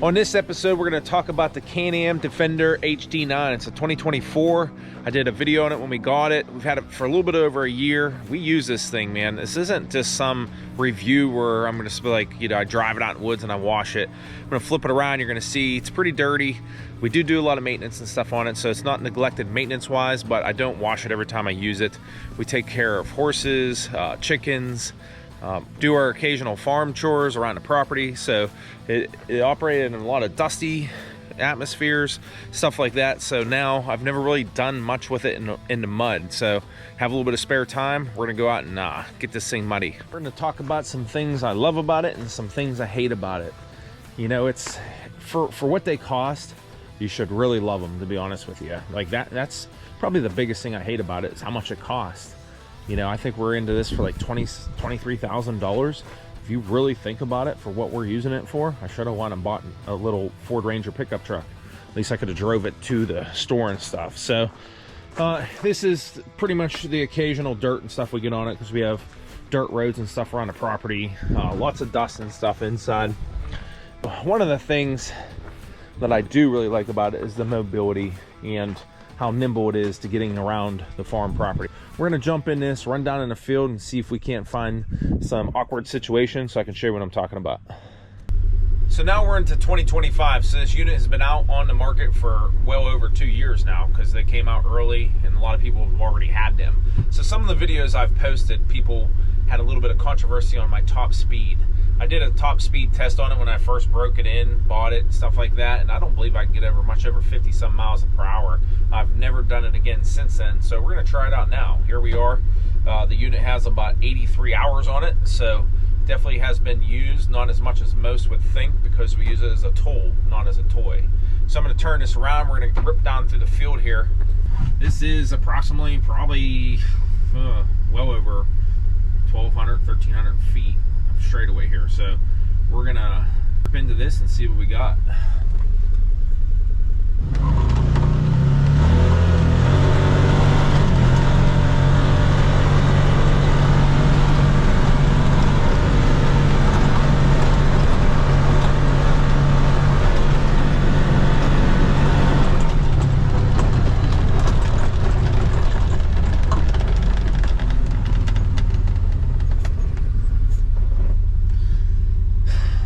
On this episode, we're going to talk about the Can-Am Defender HD9. It's a 2024. I did a video on it when we got it. We've had it for a little bit over a year. We use this thing, man. This isn't just some review where I'm going to be like, you know, I drive it out in the woods and I wash it. I'm going to flip it around. You're going to see it's pretty dirty. We do a lot of maintenance and stuff on it, so it's not neglected maintenance-wise, but I don't wash it every time I use it. We take care of horses, chickens, do our occasional farm chores around the property. So it operated in a lot of dusty atmospheres, stuff like that. So now I've never really done much with it in the mud. So have a little bit of spare time, we're gonna go out and get this thing muddy. We're gonna talk about some things I love about it and some things I hate about it. You know, it's for what they cost, you should really love them, to be honest with you. Like that's probably the biggest thing I hate about it, is how much it costs. You know, I think we're into this for like $23,000. If you really think about it, for what we're using it for, I should have went and bought a little Ford Ranger pickup truck. At least I could have drove it to the store and stuff. So this is pretty much the occasional dirt and stuff we get on it, because we have dirt roads and stuff around the property. Lots of dust and stuff inside. One of the things that I do really like about it is the mobility and how nimble it is to getting around the farm property. We're gonna jump in this, run down in the field, and see if we can't find some awkward situations so I can show you what I'm talking about. So now we're into 2025. So this unit has been out on the market for well over 2 years now, because they came out early and a lot of people have already had them. So some of the videos I've posted, people had a little bit of controversy on my top speed. I did a top speed test on it when I first broke it in, bought it, stuff like that, and I don't believe I can get much over 50 some miles per hour. I've never done it again since then, so we're gonna try it out now. Here we are. The unit has about 83 hours on it, so definitely has been used, not as much as most would think, because we use it as a tool, not as a toy. So I'm gonna turn this around. We're gonna rip down through the field here. This is approximately probably well over 1,200, 1,300 feet straight away here. So we're gonna rip into this and see what we got.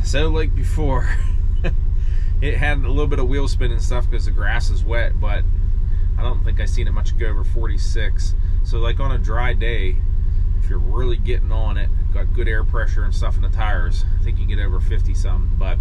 So like before, it had a little bit of wheel spin and stuff because the grass is wet, but I don't think I've seen it much go over 46. So like on a dry day, if you're really getting on it, got good air pressure and stuff in the tires, I think you can get over 50 some. But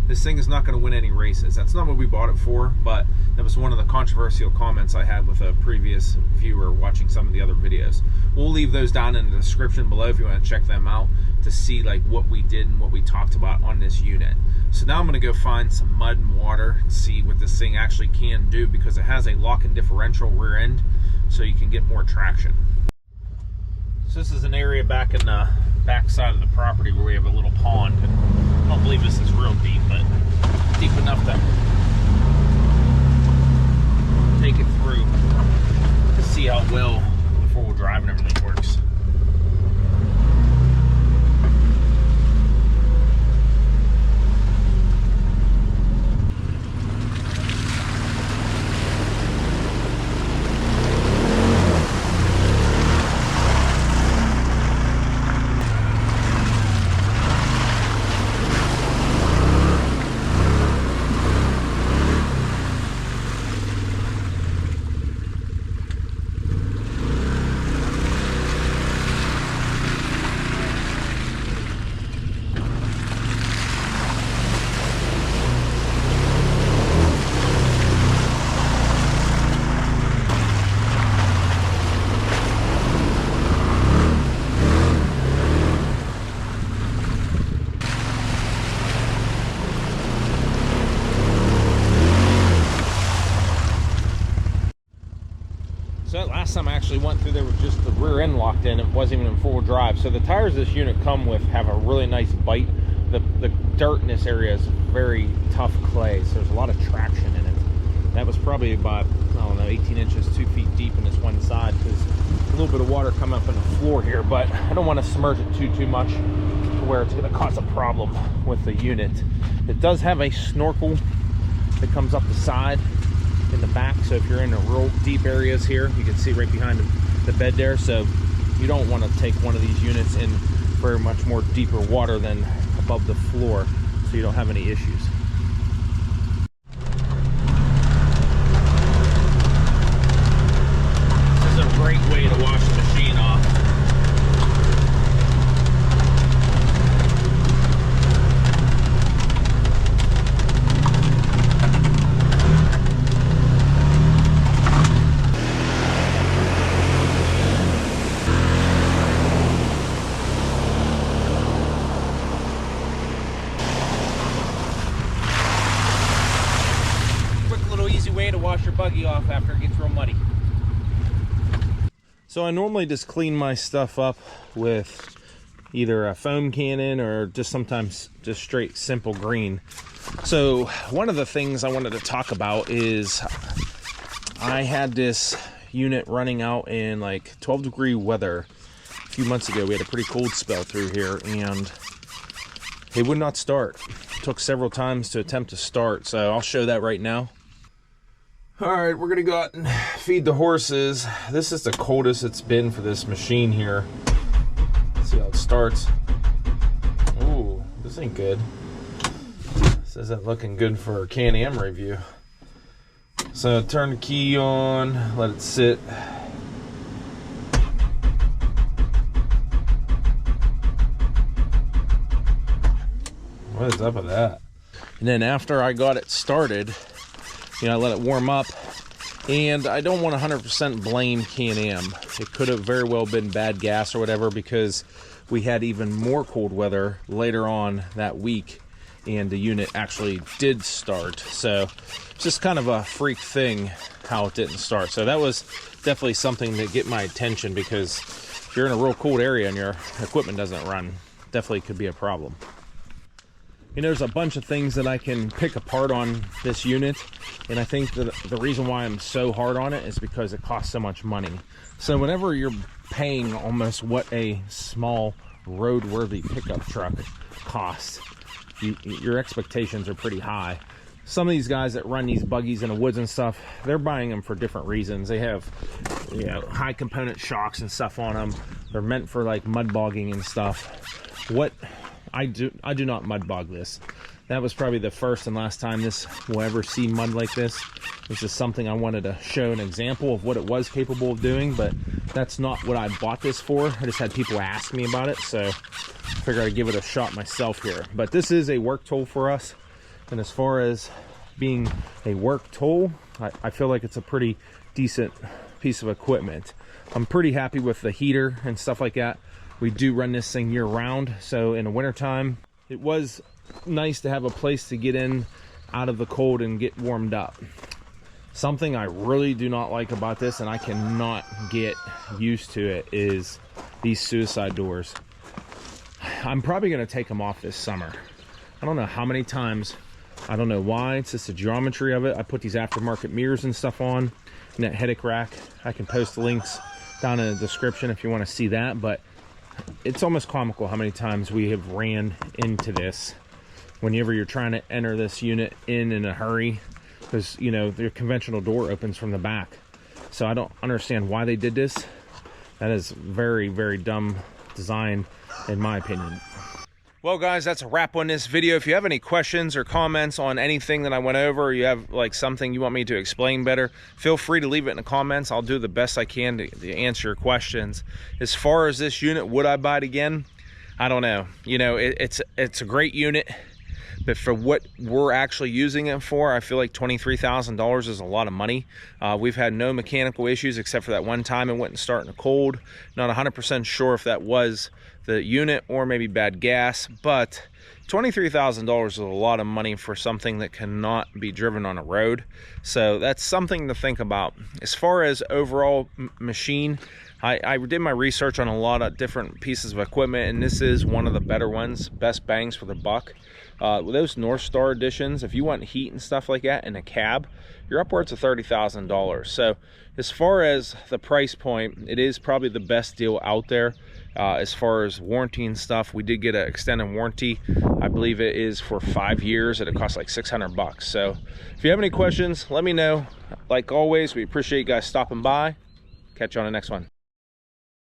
this thing is not going to win any races. That's not what we bought it for, but that was one of the controversial comments I had with a previous viewer watching some of the other videos. We'll leave those down in the description below if you want to check them out to see like what we did and what we talked about on this unit. So now I'm going to go find some mud and water and see what this thing actually can do, because it has a lock-in differential rear end, so you can get more traction. So this is an area back in the back side of the property where we have a little pond. I don't believe this is real deep, but deep enough to take it through to see how well the four-wheel drive and everything works. So that last time I actually went through there with just the rear end locked in. It wasn't even in four-wheel drive. So the tires this unit come with have a really nice bite. The dirt in this area is very tough clay, so there's a lot of traction in it. That was probably about, I don't know, 18 inches, 2 feet deep in this one side, because a little bit of water come up in the floor here, but I don't want to submerge it too much. where it's going to cause a problem with the unit. It does have a snorkel that comes up the side in the back, so if you're in a real deep areas here, you can see right behind the bed there. So you don't want to take one of these units in very much more deeper water than above the floor, so you don't have any issues. This is a great way to wash the machine off. Way to wash your buggy off after it gets real muddy. So I normally just clean my stuff up with either a foam cannon or just sometimes just straight simple green. So one of the things I wanted to talk about is I had this unit running out in like 12-degree weather a few months ago. We had a pretty cold spell through here and it would not start. It took several times to attempt to start, so I'll show that right now. All right, we're gonna go out and feed the horses. This is the coldest it's been for this machine here. Let's see how it starts. Ooh, this ain't good. This isn't looking good for a Can-Am review. So turn the key on, let it sit. What is up with that? And then after I got it started, you know, I let it warm up, and I don't want to 100% blame Can-Am. It could have very well been bad gas or whatever, because we had even more cold weather later on that week and the unit actually did start. So it's just kind of a freak thing how it didn't start. So that was definitely something to get my attention, because if you're in a real cold area and your equipment doesn't run, definitely could be a problem. You know, there's a bunch of things that I can pick apart on this unit, and I think that the reason why I'm so hard on it is because it costs so much money. So whenever you're paying almost what a small roadworthy pickup truck costs, your expectations are pretty high. Some of these guys that run these buggies in the woods and stuff, they're buying them for different reasons. They have, you know, high component shocks and stuff on them. They're meant for like mud bogging and stuff. What I do not mud bog this. That was probably the first and last time this will ever see mud like this. This is something I wanted to show an example of what it was capable of doing, but that's not what I bought this for. I just had people ask me about it, so I figured I'd give it a shot myself here. But this is a work tool for us, and as far as being a work tool, I feel like it's a pretty decent piece of equipment. I'm pretty happy with the heater and stuff like that. We do run this thing year round, so in the wintertime, it was nice to have a place to get in out of the cold and get warmed up. Something I really do not like about this, and I cannot get used to it, is these suicide doors. I'm probably going to take them off this summer. I don't know how many times. I don't know why. It's just the geometry of it. I put these aftermarket mirrors and stuff on, and that headache rack. I can post the links down in the description if you want to see that, but it's almost comical how many times we have ran into this whenever you're trying to enter this unit in a hurry, because, you know, the conventional door opens from the back. So I don't understand why they did this. That is very, very dumb design in my opinion. Well guys, that's a wrap on this video. If you have any questions or comments on anything that I went over, or you have like something you want me to explain better, feel free to leave it in the comments. I'll do the best I can to answer your questions. As far as this unit, would I buy it again? I don't know. You know, it's a great unit, but for what we're actually using it for, I feel like $23,000 is a lot of money. We've had no mechanical issues except for that one time it wouldn't start in the cold. Not 100% sure if that was the unit or maybe bad gas, but $23,000 is a lot of money for something that cannot be driven on a road. So that's something to think about. As far as overall machine, I did my research on a lot of different pieces of equipment, and this is one of the better ones, best bangs for the buck. With those North Star editions, if you want heat and stuff like that in a cab, you're upwards of $30,000. So as far as the price point, it is probably the best deal out there. As far as warranty and stuff, we did get an extended warranty. I believe it is for 5 years, and it costs like 600 bucks. So if you have any questions, let me know. Like always, we appreciate you guys stopping by. Catch you on the next one.